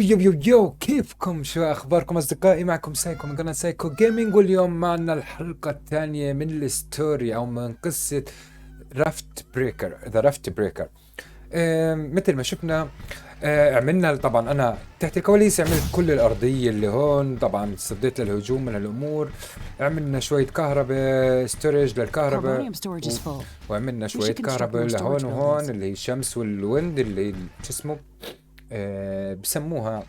يو كيفكم؟ شو اخباركم اصدقائي؟ معكم سايكو من قناة سايكو جيمنج، واليوم معنا الحلقة الثانية من الستوري او من قصة ريفت بريكر. مثل ما شفنا عملنا طبعا انا تحت الكواليس عملت كل الارضية اللي هون، طبعا صديت للهجوم من الامور، عملنا شوية كهرباء ستورج للكهرباء وعملنا شوية كهرباء لهون وهون اللي هي الشمس والويند اللي شو اسمه بسموها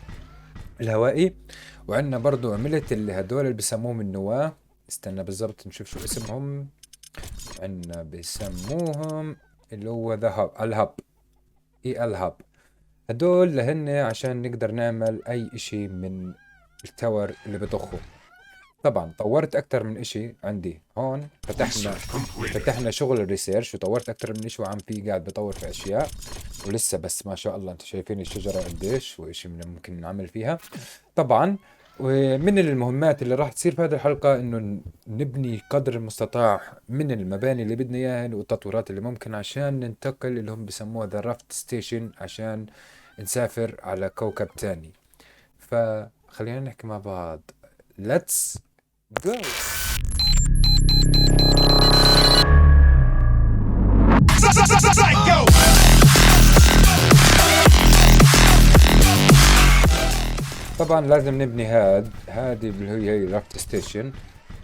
الهوائي، وعندنا برضو عملت اللي هدول اللي بسموهم النواة. استنى بالضبط نشوف شو اسمهم. عندنا بسموهم اللي هو الهب. هدول لهن عشان نقدر نعمل اي اشي من التاور اللي بضخه. طبعا طورت اكتر من اشي عندي هون، فتحنا شغل الريسيرش وطورت اكتر من اشي، وعم في قاعد بطور في اشياء ولسه، بس ما شاء الله انتم شايفين الشجرة قديش واشي من ممكن نعمل فيها. طبعا ومن المهمات اللي راح تصير في هذه الحلقة انه نبني قدر المستطاع من المباني اللي بدنا اياها والتطويرات اللي ممكن عشان ننتقل اللي هم بسموها ذا رافت ستيشن، عشان نسافر على كوكب تاني. فخلينا نحكي مع بعض. Let's go. طبعا لازم نبني هذه اللي هي رافت ستيشن.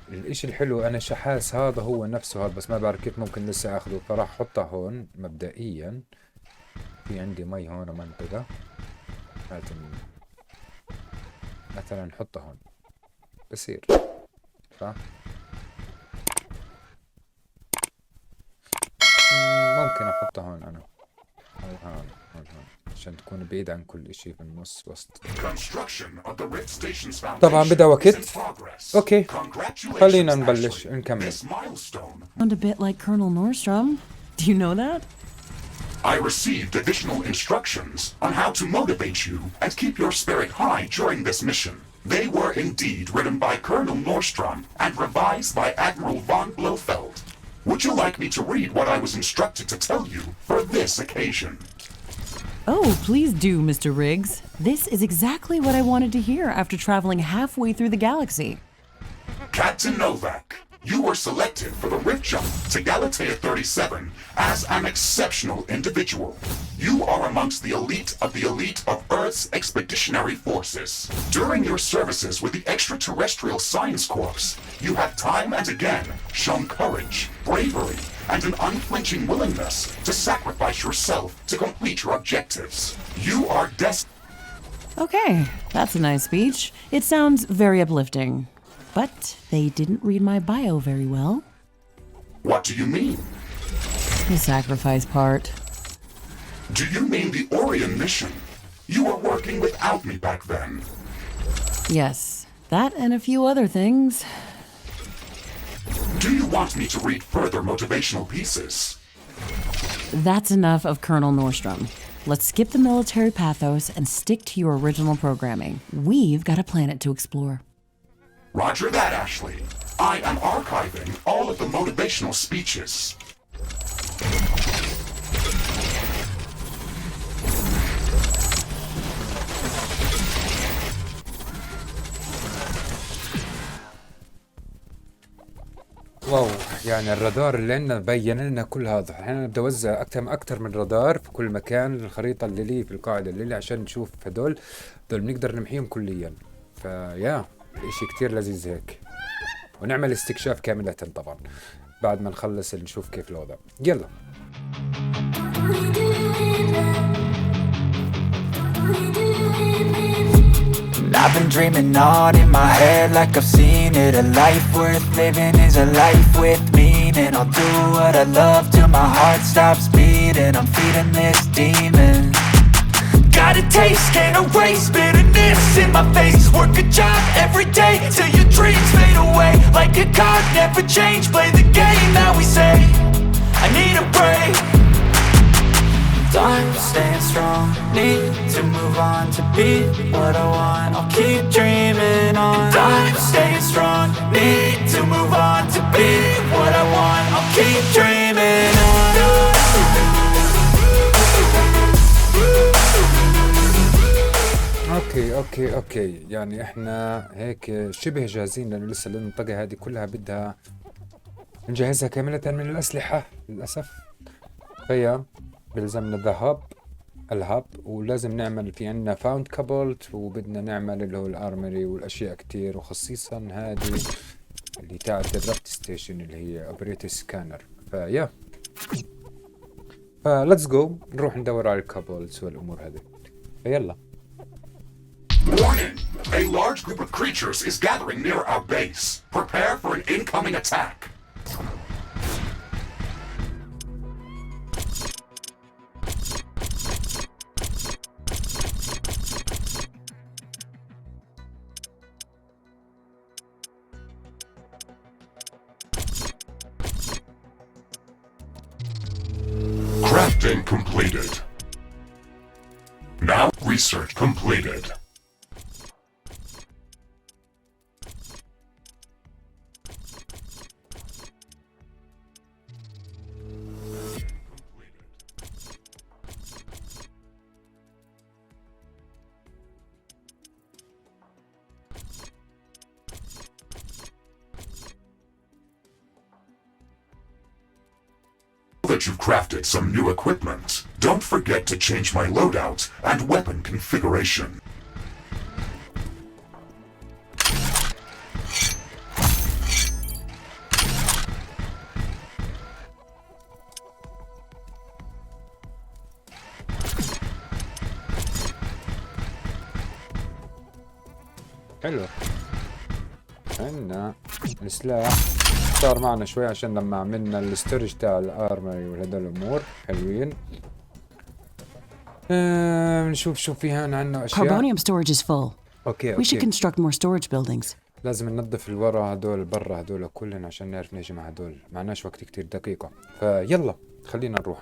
الاشي الحلو انا شحاس هذا هو نفسه هذا، بس ما بعرف كيف ممكن لسه اخذه، فراح احطه هون مبدئيا. في عندي مي هون منطقة، لازم مثلا نحطه هون بصير صح. ممكن احطه هون انا او هون عشان تكون بعيد عن كل اشي في النص وسط. طبعا بدأ وقت. اوكي خلينا نبلش نكمل. Sound a bit like Colonel Nordstrom. Do you know that? I received additional instructions on how to motivate you and keep your spirit high during this mission. They were indeed written by Colonel Nordstrom and revised by Admiral von Blofeld. Would you like me to read what I was instructed to tell you for this occasion? Oh, please do, Mr. Riggs. This is exactly what I wanted to hear after traveling halfway through the galaxy. Captain Novak, you were selected for the rift jump to Galatea 37 as an exceptional individual. You are amongst the elite of Earth's expeditionary forces. During your services with the Extraterrestrial Science Corps, you have time and again shown courage, bravery, and an unflinching willingness to sacrifice yourself to complete your objectives. You are Okay, that's a nice speech. It sounds very uplifting. But they didn't read my bio very well. What do you mean? The sacrifice part. Do you mean the Orion mission? You were working without me back then. Yes, that and a few other things. Do you want me to read further motivational pieces? That's enough of Colonel Nordstrom. Let's skip the military pathos and stick to your original programming. We've got a planet to explore. Roger that, Ashley. I am archiving all of the motivational speeches. واو، يعني الرادار اللي عندنا بين لنا كل هذا. احنا بدي اوزع اكثر من رادار في كل مكان، الخريطة اللي لي في القاعدة اللي لي، عشان نشوف هدول بنقدر نمحيهم كليا. فيا الاشي كتير لذيذ هيك، ونعمل استكشاف كاملة طبعا بعد ما نخلص نشوف كيف الوضع. يلا I've been dreaming on in my head like I've seen it. A life worth living is a life with meaning. I'll do what I love till my heart stops beating. I'm feeding this demon. Got a taste, can't erase bitterness in my face. Work a job every day till your dreams fade away. Like a card, never change. Play the game that we say. I need a break. I'm staying strong, need to move on to be what I want. I'll keep dreaming on. I'm staying strong, need to move on to be what I want. I'll keep dreaming on. اوكي يعني احنا هيك شبه جاهزين، لانه لسه المنطقة هذه كلها بدها نجهزها كاملة من الأسلحة للأسف. فيا بلزمنا الهب، ولازم نعمل في عنا فاوند كابلت، وبدنا نعمل اللي هو الارمري والاشياء كتير، وخصيصا هذه اللي تاعت الرفت ستيشن اللي هي اوبريت سكانر. فيا فليتس جو نروح ندور على الكابلز والامور هذه. فيلا. Warning! A large group of creatures is gathering near our base. Prepare for an incoming attack. Crafting completed. Now research completed. That you've crafted some new equipment. Don't forget to change my loadout and weapon configuration. حلو. عندنا السلاح صار معنا شوي عشان لما عملنا الستورج تاع الارمري وهذا الامور حلوين. نشوف شو فيها عندنا اشياء. Carbonium storage is full. اوكي We should construct more storage buildings. لازم ننظف الورا هدول برا هدول كلهم عشان نعرف نجمع هدول، معناش وقت كتير دقيقة. فيلا خلينا نروح.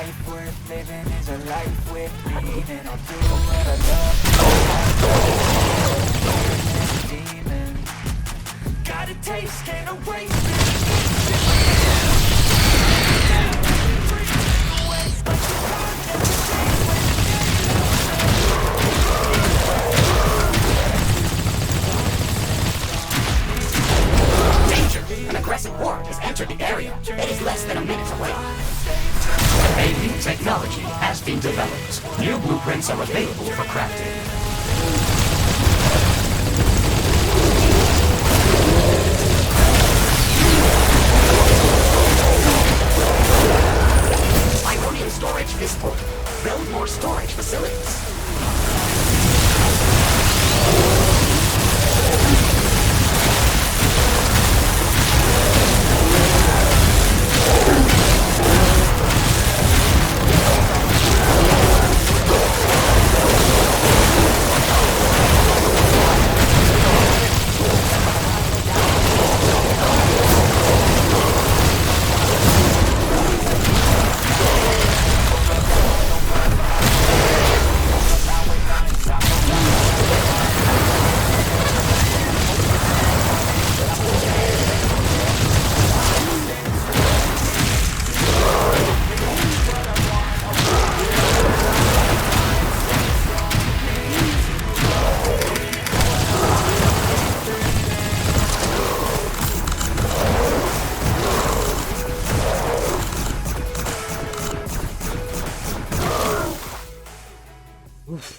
Life worth living is a life with meaning. I'll do what I love. Demon. Got a taste, can't erase it. Danger! An aggressive horde has entered the area. It is less than a minute away. A new technology has been developed. New blueprints are available for crafting. Ironian storage is full. Build more storage facilities.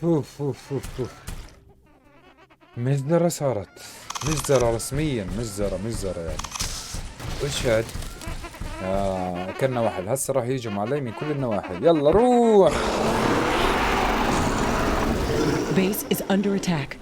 اوف مجزرة صارت، مجزرة رسميا، مجزرة يعني. وش هاد؟ كنا واحد هسه راح يجوا علي من كل النواحي. يلا روح. Base is under attack.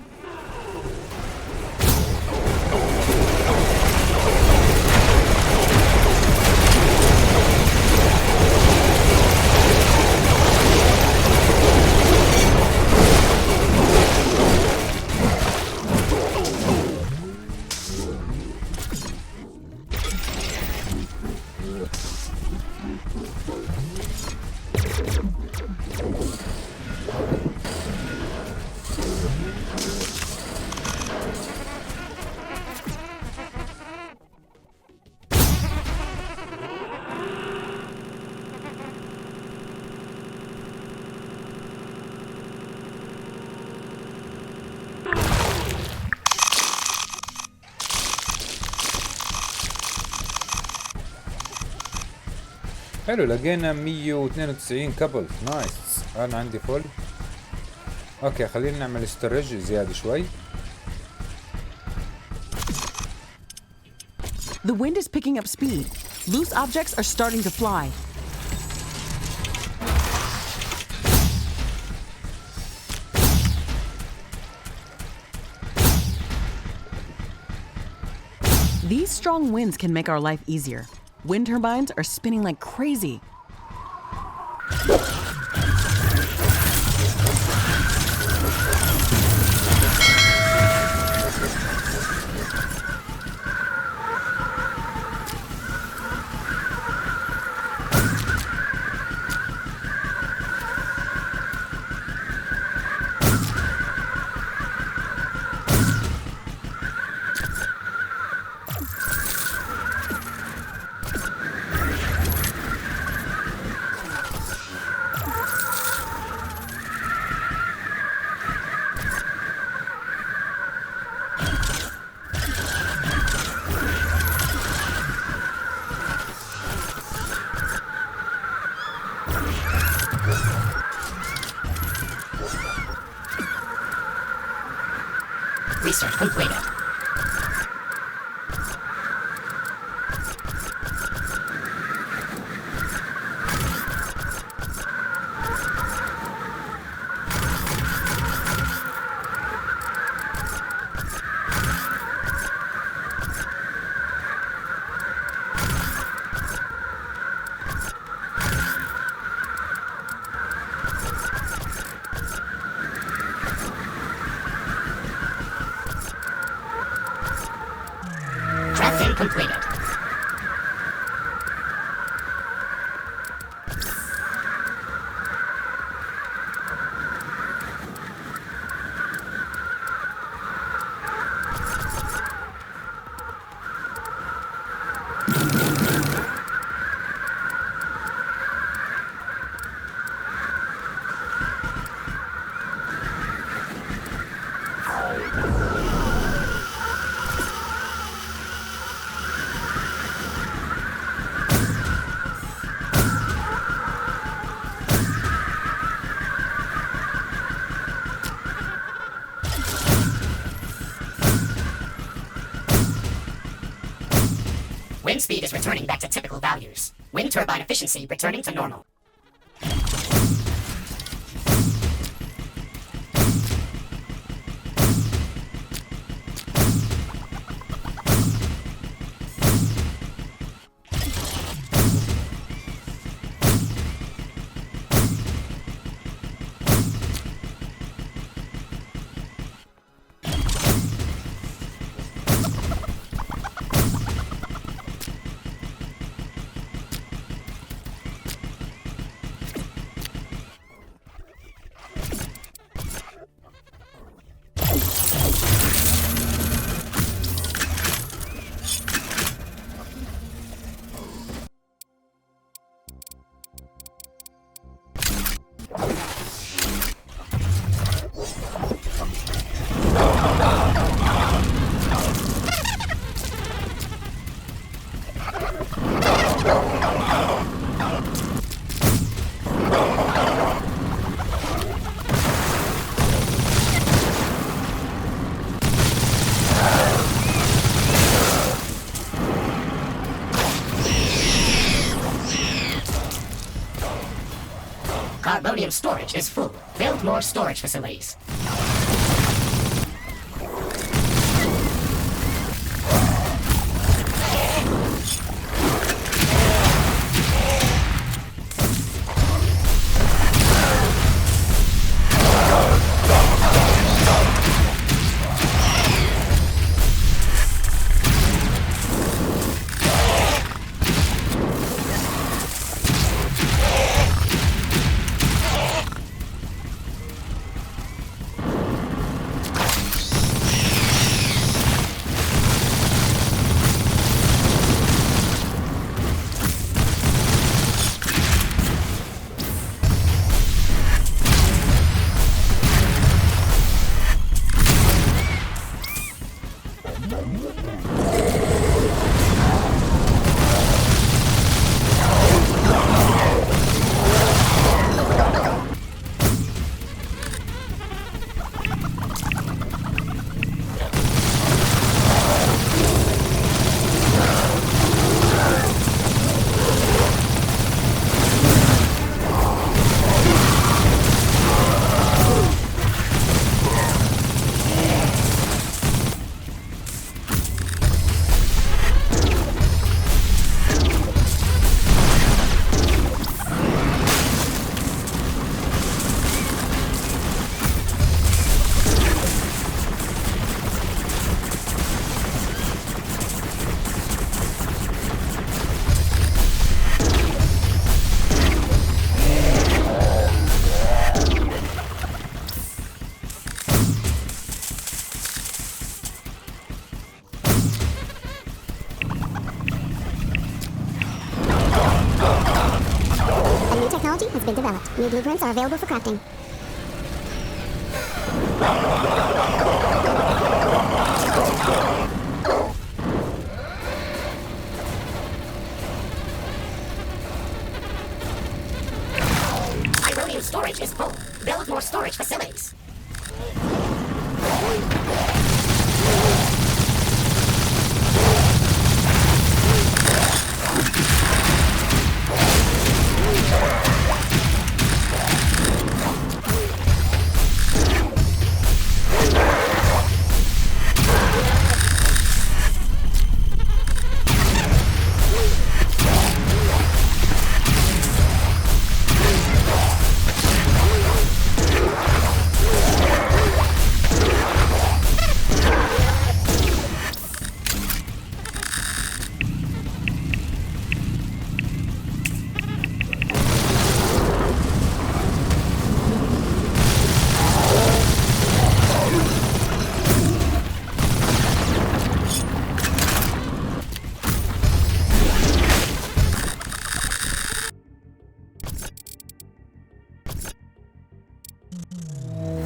حلو، لقينا 192 كابل. نايس. انا عندي فل. اوكي خلينا نعمل استرج زيادة شوي. The wind is picking up speed. Loose objects are starting to fly. These strong winds can make our life easier. Wind turbines are spinning like crazy. Research completed. Drafting completed. Wind speed is returning back to typical values. Wind turbine efficiency returning to normal. Carbonium storage is full. Build more storage facilities. technology has been developed. New blueprints are available for crafting. Ironium storage is full. Build more storage facilities.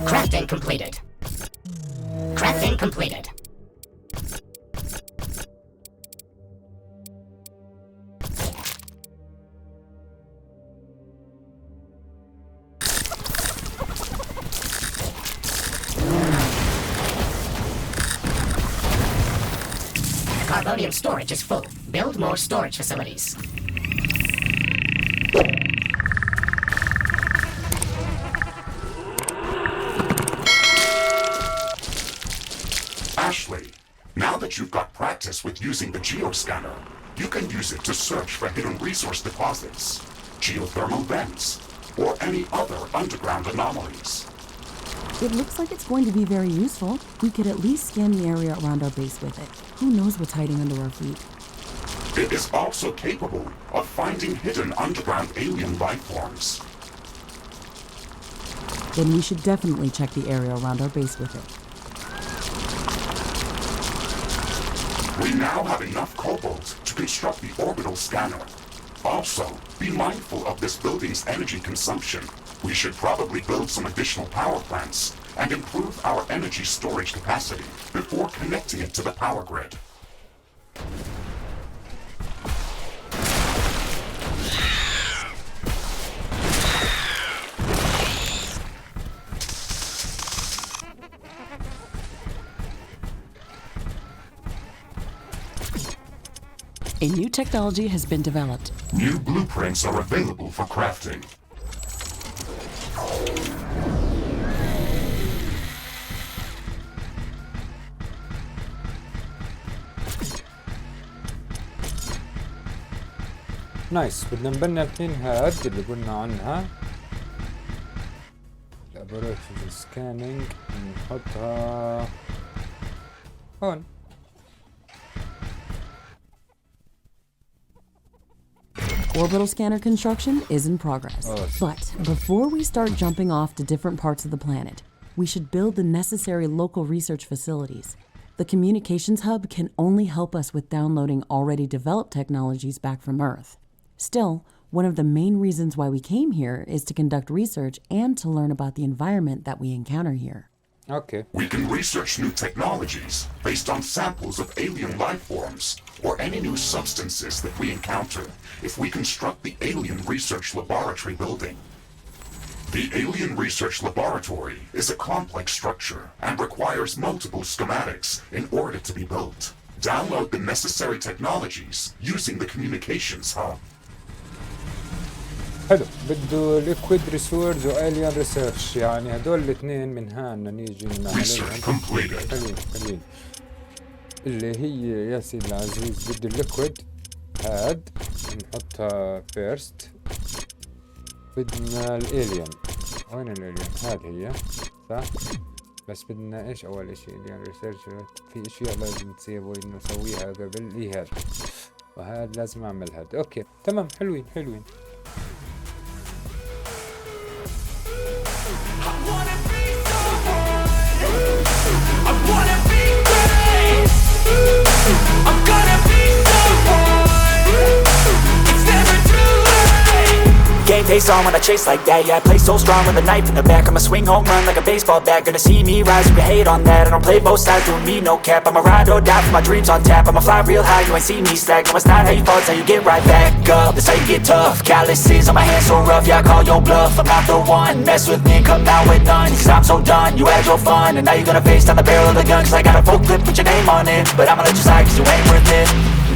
Crafting completed. Crafting completed. Carbonium storage is full. Build more storage facilities. Ashley, now that you've got practice with using the geoscanner, you can use it to search for hidden resource deposits, geothermal vents, or any other underground anomalies. It looks like it's going to be very useful. We could at least scan the area around our base with it. Who knows what's hiding under our feet? It is also capable of finding hidden underground alien life forms. Then we should definitely check the area around our base with it. We now have enough cobalt to construct the orbital scanner. Also, be mindful of this building's energy consumption. We should probably build some additional power plants and improve our energy storage capacity before connecting it to the power grid. A new technology has been developed. New blueprints are available for crafting. نايس. بدنا نبني الحين هاد اللي قلنا عنها الأبعاد سكانينج، نحطها هون. Orbital scanner construction is in progress. But before we start jumping off to different parts of the planet, we should build the necessary local research facilities. The communications hub can only help us with downloading already developed technologies back from Earth. Still, one of the main reasons why we came here is to conduct research and to learn about the environment that we encounter here. Okay. We can research new technologies based on samples of alien life forms or any new substances that we encounter if we construct the Alien Research Laboratory building. The Alien Research Laboratory is a complex structure and requires multiple schematics in order to be built. Download the necessary technologies using the communications hub. حلو. بده ليكويد ريسورس والين ريسيرش، يعني هدول الاثنين من هان نيجي نعملهم. حلوين اللي هي يا سيدي العزيز بده الليكويد هاد نحطها فيرست. بدنا الالين. وين الالين؟ هاد هي صح؟ بس بدنا ايش اول اشي؟ الين ريسيرش في اشياء لازم تصير نسويها قبل ايه هاد، وهاد لازم اعمل هاد. اوكي تمام. حلوين. Game pace on when I chase like that. Yeah, I play so strong with a knife in the back. I'ma swing home run like a baseball bat. Gonna see me rise, you can hate on that. I don't play both sides, doing me no cap. I'ma ride or die for my dreams on tap. I'ma fly real high, you ain't see me slack. No, it's not how you fall, it's how you get right back up. That's how you get tough. Calluses on my hands so rough, yeah, I call your bluff. I'm not the one, mess with me, come out with none. Cause I'm so done, you had your fun. And now you're gonna face down the barrel of the gun. Cause I got a full clip, put your name on it. But I'ma let you slide cause you ain't worth it.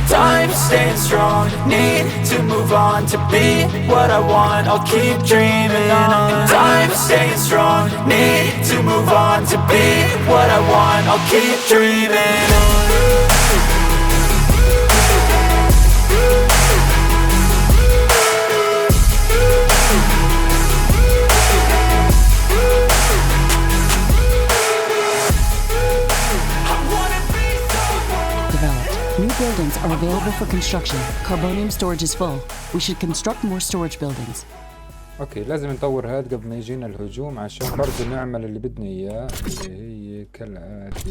Time staying strong, need to move on to be what I want, I'll keep dreaming on. Time staying strong, need to move on to be what I want, I'll keep dreaming on. New buildings are available for construction. Carbonium storage is full. We should construct more storage buildings. اوكي لازم نطور هاد قبل ما يجينا الهجوم عشان برضه نعمل اللي بدنا اياه اللي هي كالعادة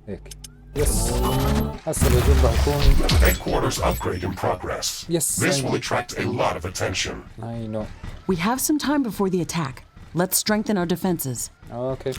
هيك. يس هسه الهجوم راح يكون Headquarters upgrade in progress. Yes, This I know. will attract a lot of attention. I know. We have some time before the attack. Let's strengthen our defenses. اوكي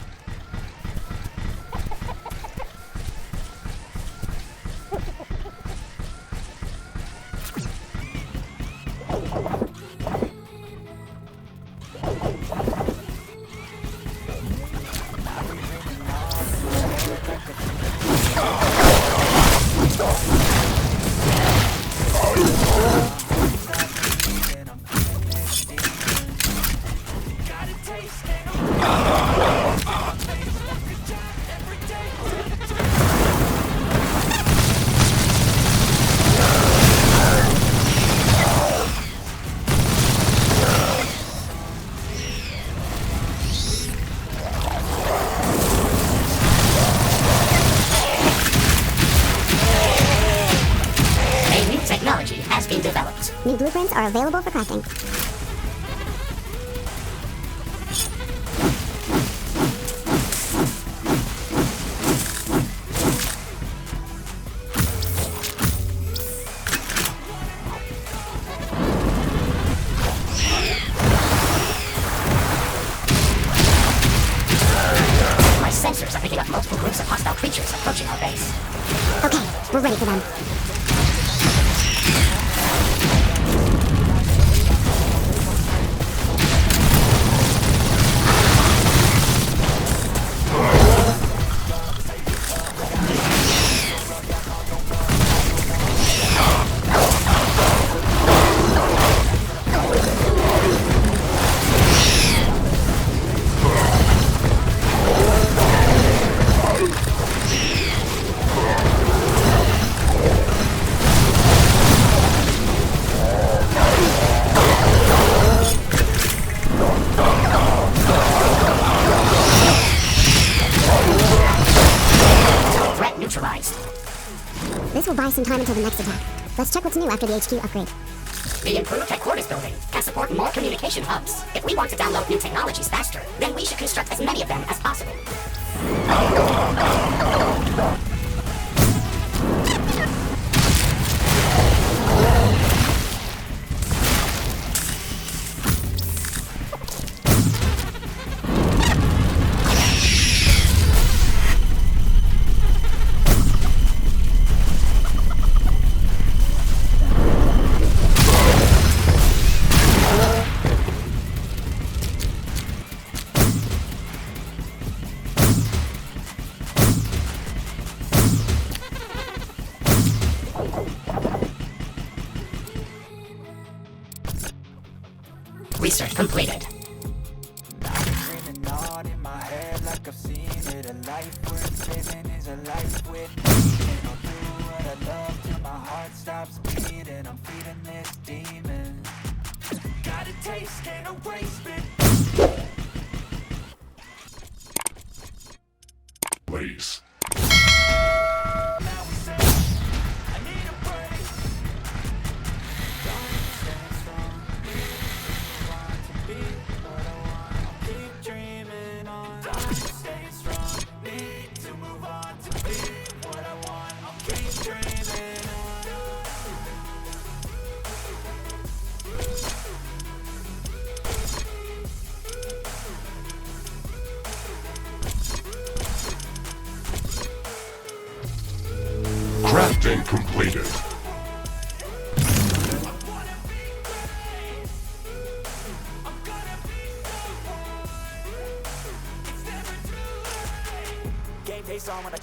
New blueprints are available for crafting. My sensors are picking up multiple groups of hostile creatures approaching our base. Okay, we're ready for them. This will buy some time until the next attack. Let's check what's new after the HQ upgrade. The improved headquarters building can support more communication hubs. If we want to download new technologies faster, then we should construct as many of them as possible. Research completed. Please.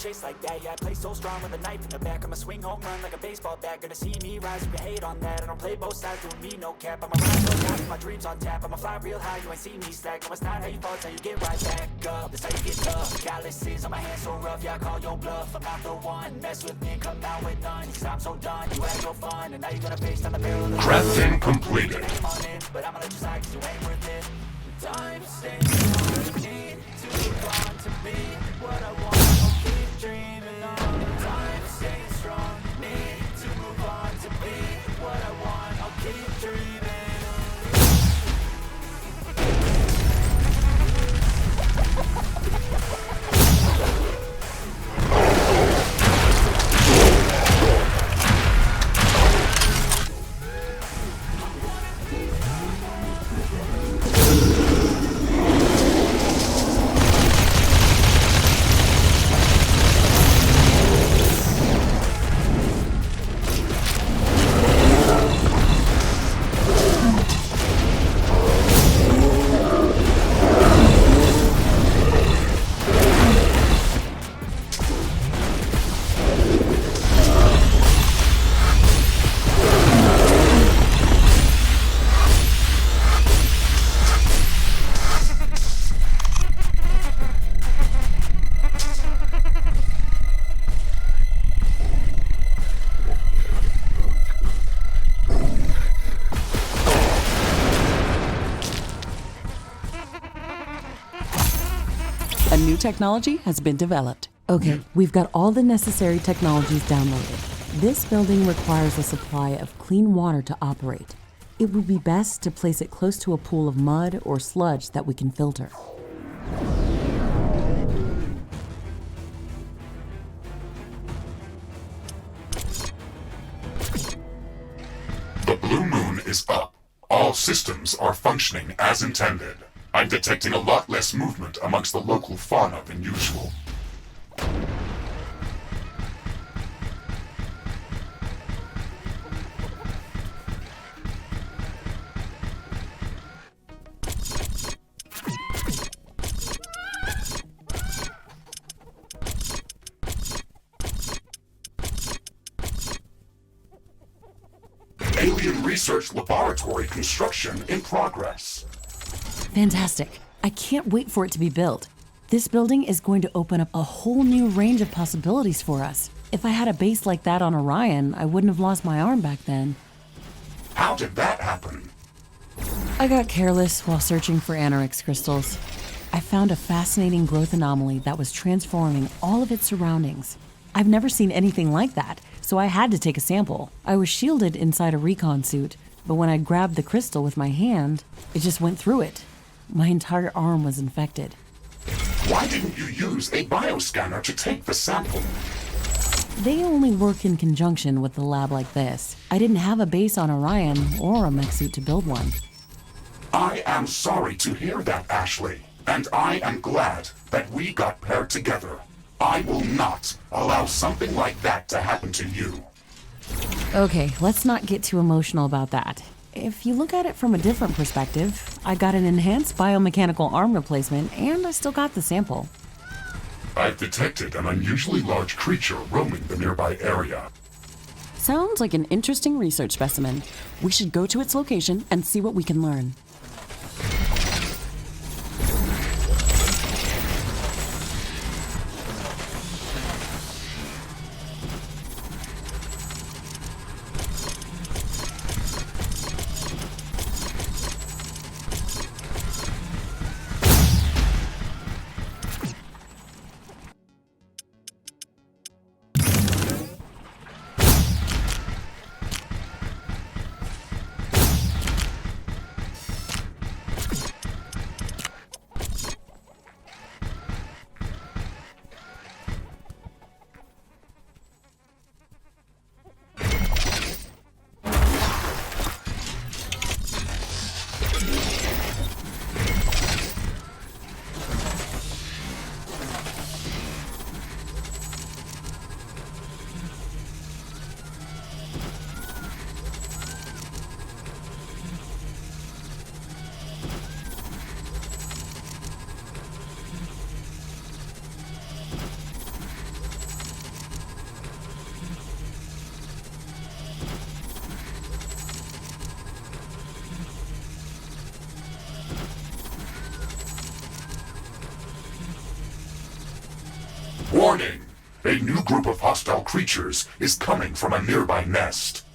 chase like that, yeah, I play so strong with a knife in the back. I'ma swing home run like a baseball bat. Gonna see me rise, you can hate on that. I don't play both sides, doing me no cap. I'ma rise so high, my dreams on tap. I'ma fly real high, you ain't see me slack. No, it's not how you fall, it's how you get right back up. That's how you get tough. Calluses on my hands so rough, yeah, I call your bluff. I'm not the one, mess with me, come out with none. Cause I'm so done, you had your fun, and now you're gonna face down the barrel of the Crafting completed. but I'm gonna let you slide cause you ain't worth it. Time stays strong, need to move on to be what I want. I'll keep dreaming on. Time stays strong, need to move on to be what I want. I'll keep dreaming. A new technology has been developed. Okay, we've got all the necessary technologies downloaded. This building requires a supply of clean water to operate. It would be best to place it close to a pool of mud or sludge that we can filter. The blue moon is up. All systems are functioning as intended. I'm detecting a lot less movement amongst the local fauna than usual. Alien research laboratory construction in progress. Fantastic. I can't wait for it to be built. This building is going to open up a whole new range of possibilities for us. If I had a base like that on Orion, I wouldn't have lost my arm back then. How did that happen? I got careless while searching for Anorix crystals. I found a fascinating growth anomaly that was transforming all of its surroundings. I've never seen anything like that, so I had to take a sample. I was shielded inside a recon suit, but when I grabbed the crystal with my hand, it just went through it. My entire arm was infected. Why didn't you use a bioscanner to take the sample? They only work in conjunction with a lab like this. I didn't have a base on Orion or a mech suit to build one. I am sorry to hear that, Ashley, and I am glad that we got paired together. I will not allow something like that to happen to you. Okay, let's not get too emotional about that. If you look at it from a different perspective, I got an enhanced biomechanical arm replacement and I still got the sample. I've detected an unusually large creature roaming the nearby area. Sounds like an interesting research specimen. We should go to its location and see what we can learn. A new group of hostile creatures is coming from a nearby nest.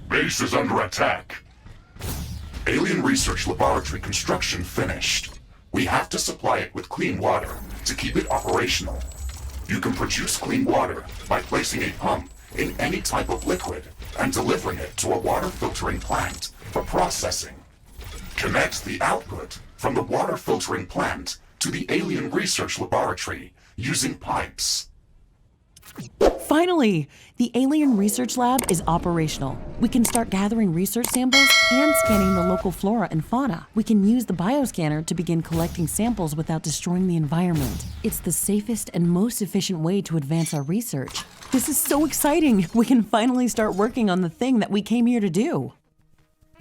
Base is under attack. Alien research laboratory construction finished. We have to supply it with clean water to keep it operational. You can produce clean water by placing a pump in any type of liquid and delivering it to a water filtering plant for processing. Connect the output from the water filtering plant to the alien research laboratory using pipes. Finally, the Alien Research Lab is operational. We can start gathering research samples and scanning the local flora and fauna. We can use the bioscanner to begin collecting samples without destroying the environment. It's the safest and most efficient way to advance our research. This is so exciting! We can finally start working on the thing that we came here to do.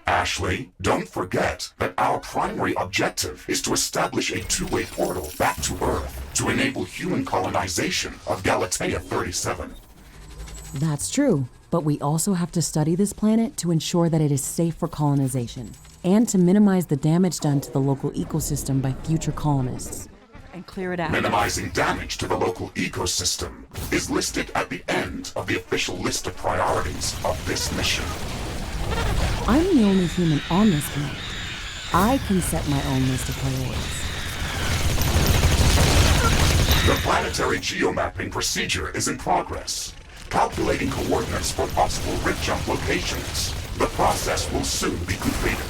Ashley, don't forget that our primary objective is to establish a two-way portal back to Earth to enable human colonization of Galatea 37. That's true, but we also have to study this planet to ensure that it is safe for colonization, and to minimize the damage done to the local ecosystem by future colonists. And clear it out. Minimizing damage to the local ecosystem is listed at the end of the official list of priorities of this mission. I'm the only human on this planet. I can set my own list of priorities. The planetary geomapping procedure is in progress, calculating coordinates for possible rift jump locations. The process will soon be completed.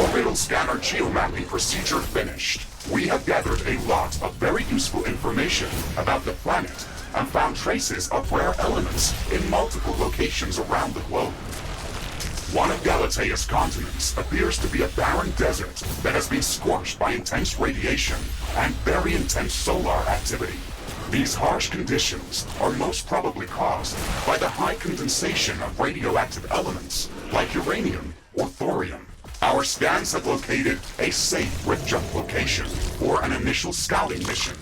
Orbital scanner geomapping procedure finished. We have gathered a lot of very useful information about the planet and found traces of rare elements in multiple locations around the globe. One of Galatea's continents appears to be a barren desert that has been scorched by intense radiation and very intense solar activity. These harsh conditions are most probably caused by the high condensation of radioactive elements like uranium or thorium. Our scans have located a safe rift jump location for an initial scouting mission.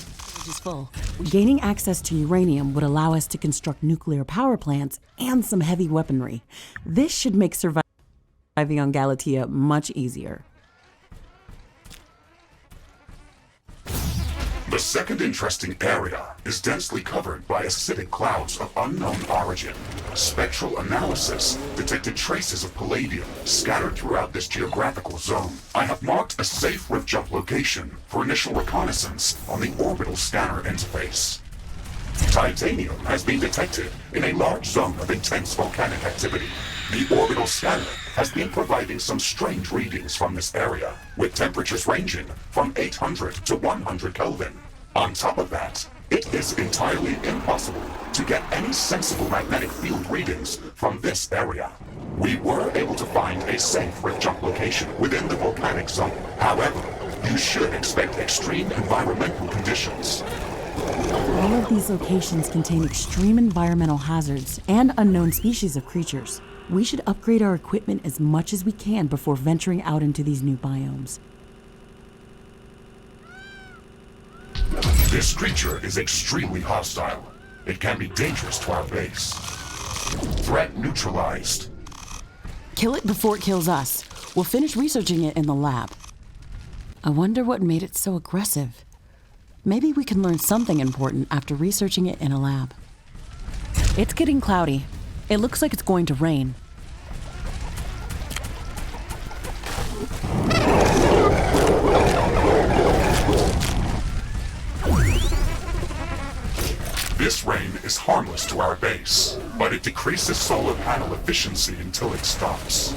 Is full. Gaining access to uranium would allow us to construct nuclear power plants and some heavy weaponry. This should make surviving on Galatea much easier. The second interesting area is densely covered by acidic clouds of unknown origin. Spectral analysis detected traces of palladium scattered throughout this geographical zone. I have marked a safe rift jump location for initial reconnaissance on the orbital scanner interface. Titanium has been detected in a large zone of intense volcanic activity. The orbital scanner has been providing some strange readings from this area, with temperatures ranging from 800 to 100 Kelvin. On top of that, it is entirely impossible to get any sensible magnetic field readings from this area. We were able to find a safe rift jump location within the volcanic zone. However, you should expect extreme environmental conditions. All of these locations contain extreme environmental hazards and unknown species of creatures. We should upgrade our equipment as much as we can before venturing out into these new biomes. This creature is extremely hostile. It can be dangerous to our base. Threat neutralized. Kill it before it kills us. We'll finish researching it in the lab. I wonder what made it so aggressive. Maybe we can learn something important after researching it in a lab. It's getting cloudy. It looks like it's going to rain. This rain is harmless to our base, but it decreases solar panel efficiency until it stops.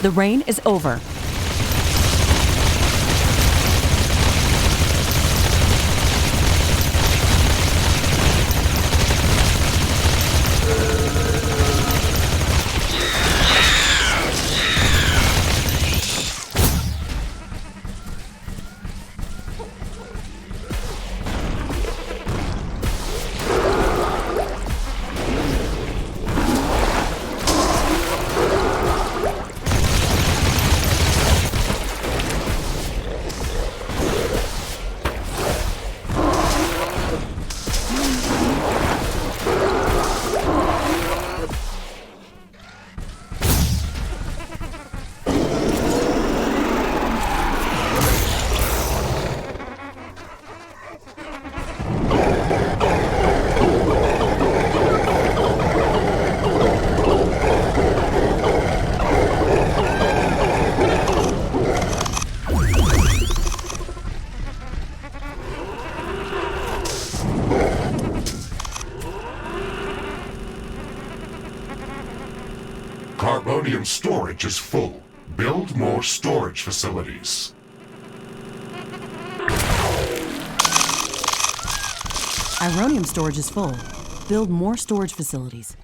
The rain is over. Carbonium storage is full. Build more storage facilities. Ironium storage is full. Build more storage facilities.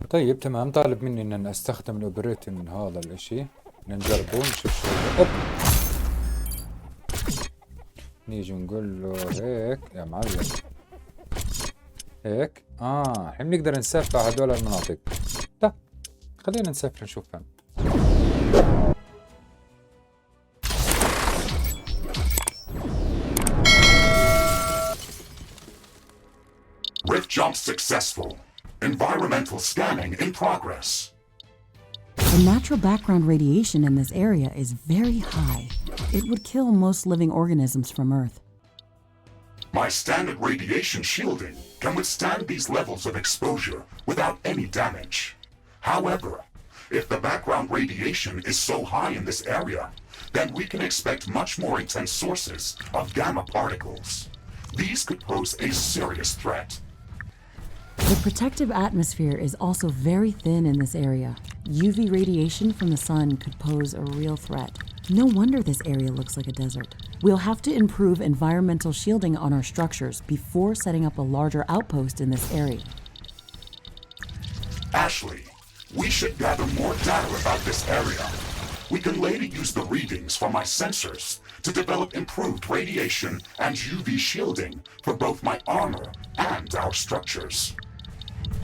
طيب تمام، طالب مني ان انا استخدم الاوبريتنج هذا الاشي، نجربه نشوف شو. اوب، نيجي نقول له هيك يا معلم، هيك الحين بنقدر نسافر هدول المناطق. طيب خلينا نسافر نشوفها. Rift jump successful. Environmental scanning in progress. The natural background radiation in this area is very high. It would kill most living organisms from Earth. My standard radiation shielding can withstand these levels of exposure without any damage. However, if the background radiation is so high in this area, then we can expect much more intense sources of gamma particles. These could pose a serious threat. The protective atmosphere is also very thin in this area. UV radiation from the sun could pose a real threat. No wonder this area looks like a desert. We'll have to improve environmental shielding on our structures before setting up a larger outpost in this area. Ashley, we should gather more data about this area. We can later use the readings from my sensors to develop improved radiation and UV shielding for both my armor and our structures.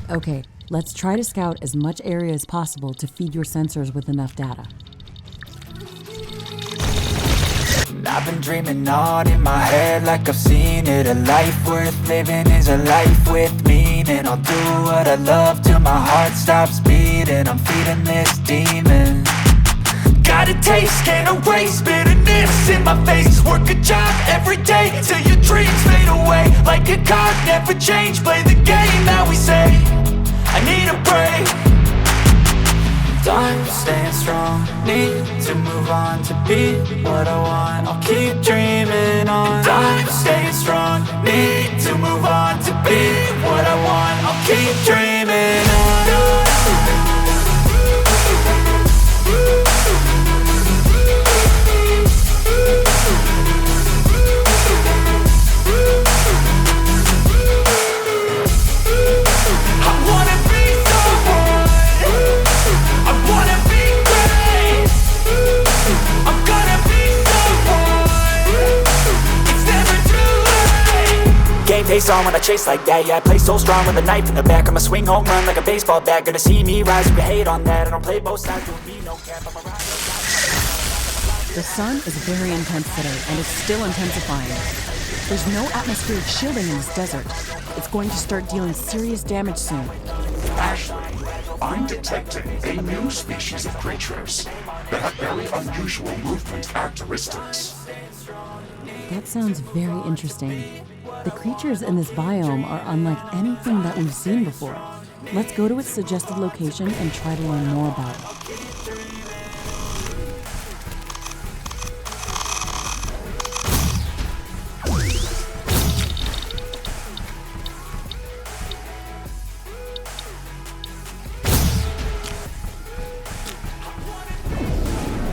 Okay, let's try to scout as much area as possible to feed your sensors with enough data. I've been dreaming on in my head like I've seen it. A life worth living is a life with meaning. I'll do what I love till my heart stops beating. I'm feeding this demon. Got a taste, can't erase bitterness in my face. Work a job every day till your dreams fade away. Like a card, never change, play the game that we say. I need a break. I'm staying strong, need to move on to be what I want. I'll keep dreaming on. I'm staying strong, need to move on to be what I want. I'll keep dreaming on. Face on when I chase like that. Yeah, I play so strong with a knife in the back. I'ma swing home run like a baseball bat. Gonna see me rise, you can hate on that. I don't play both sides, doing me no cap. I'm a rider. The sun is very intense today, and it's still intensifying. There's no atmospheric shielding in this desert. It's going to start dealing serious damage soon. Ashley, I'm detecting a new species of creatures that have very unusual movement characteristics. That sounds very interesting. The creatures in this biome are unlike anything that we've seen before. Let's go to its suggested location and try to learn more about it.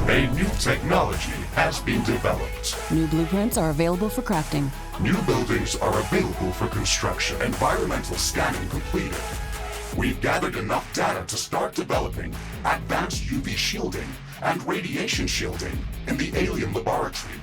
A new technology has been developed. New blueprints are available for crafting. New buildings are available for construction. Environmental scanning completed. We've gathered enough data to start developing advanced UV shielding and radiation shielding in the alien laboratory.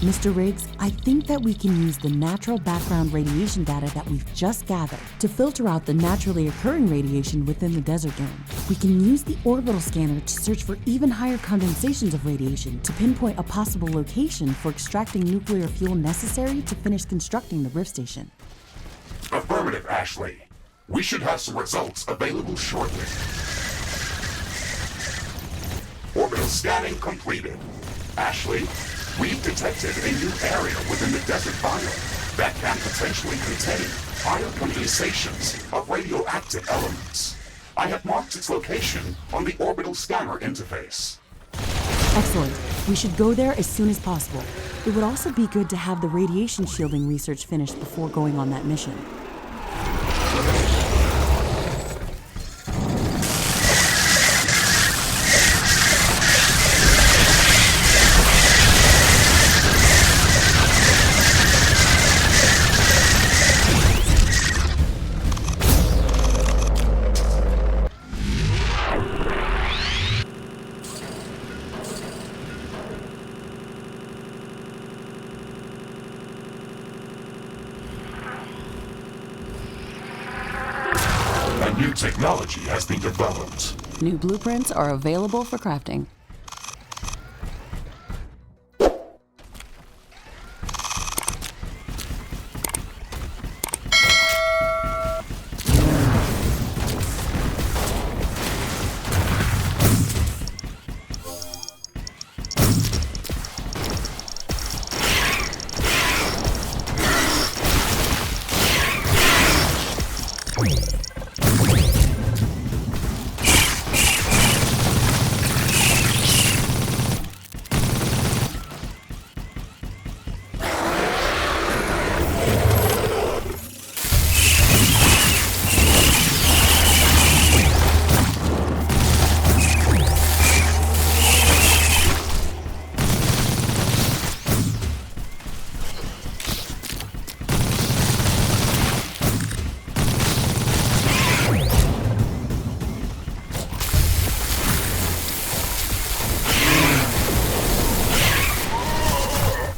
Mr. Riggs, I think that we can use the natural background radiation data that we've just gathered to filter out the naturally occurring radiation within the desert dome. We can use the orbital scanner to search for even higher condensations of radiation to pinpoint a possible location for extracting nuclear fuel necessary to finish constructing the Rift Station. Affirmative, Ashley. We should have some results available shortly. Orbital scanning completed. Ashley, we've detected a new area within the desert biome that can potentially contain higher condensations of radioactive elements. I have marked its location on the orbital scanner interface. Excellent. We should go there as soon as possible. It would also be good to have the radiation shielding research finished before going on that mission. New technology has been developed. New blueprints are available for crafting.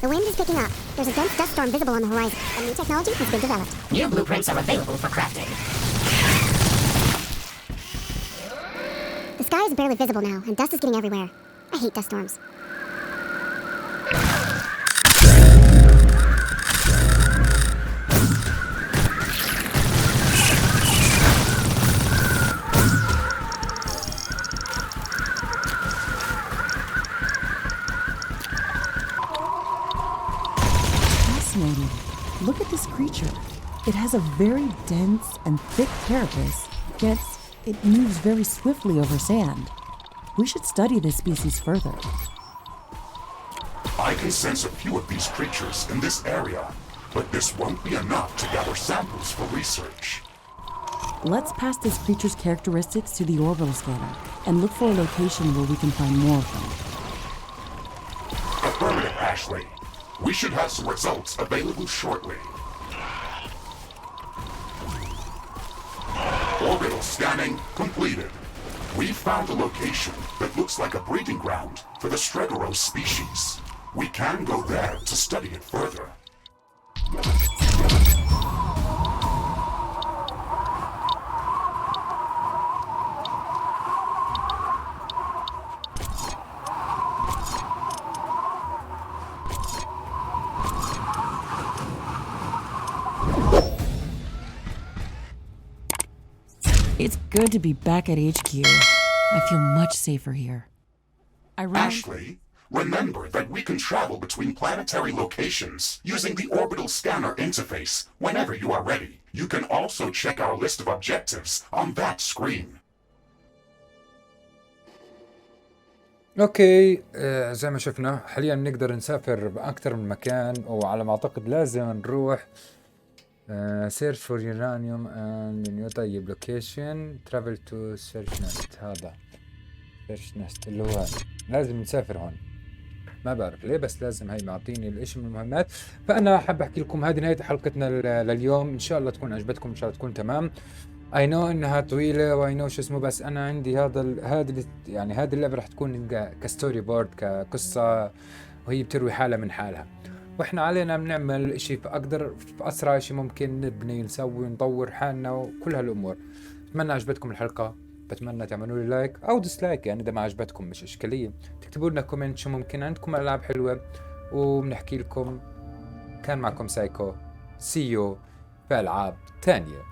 The wind is picking up. There's a dense dust storm visible on the horizon. A new technology has been developed. New blueprints are available for crafting. The sky is barely visible now, and dust is getting everywhere. I hate dust storms. Fascinating. Look at this creature. It has a very dense and thick carapace, yet it moves very swiftly over sand. We should study this species further. I can sense a few of these creatures in this area, but this won't be enough to gather samples for research. Let's pass this creature's characteristics to the orbital scanner and look for a location where we can find more of them. Affirmative, Ashley. We should have some results available shortly. Orbital scanning completed. We found a location that looks like a breeding ground for the Stregoros species. We can go there to study it further. It's good to be back at HQ. I feel much safer here. Ashley, Remember that we can travel between planetary locations using the orbital scanner interface whenever you are ready. You can also check our list of objectives on that screen. اوكي زي ما شفنا حاليا نقدر نسافر بأكثر من مكان، وعلى ما اعتقد لازم نروح search for uranium and new طيب location travel to search nest. هذا search nest اللي هو لازم نسافر هون، ما بعرف ليه بس لازم، هي معطيني الاشي من المهمات. فانا حاب احكي لكم هذه نهاية حلقتنا لليوم، ان شاء الله تكون عجبتكم، ان شاء الله تكون تمام. اي نو انها طويله واي نو شو اسمه، بس انا عندي يعني هذه اللعبه راح تكون كستوري بورد، كقصه، وهي بتروي حالها من حالها، واحنا علينا بنعمل اشي في اسرع اشي ممكن، نبني نسوي نطور حالنا وكل هالامور. اتمنى عجبتكم الحلقه، بتمنى تعملوا لي لايك او ديسلايك، يعني اذا ما عجبتكم مش اشكاليه، تكتبوا لنا كومنت شو ممكن عندكم العاب حلوه وبنحكي لكم. كان معكم سايكو، سيو في العاب تانية.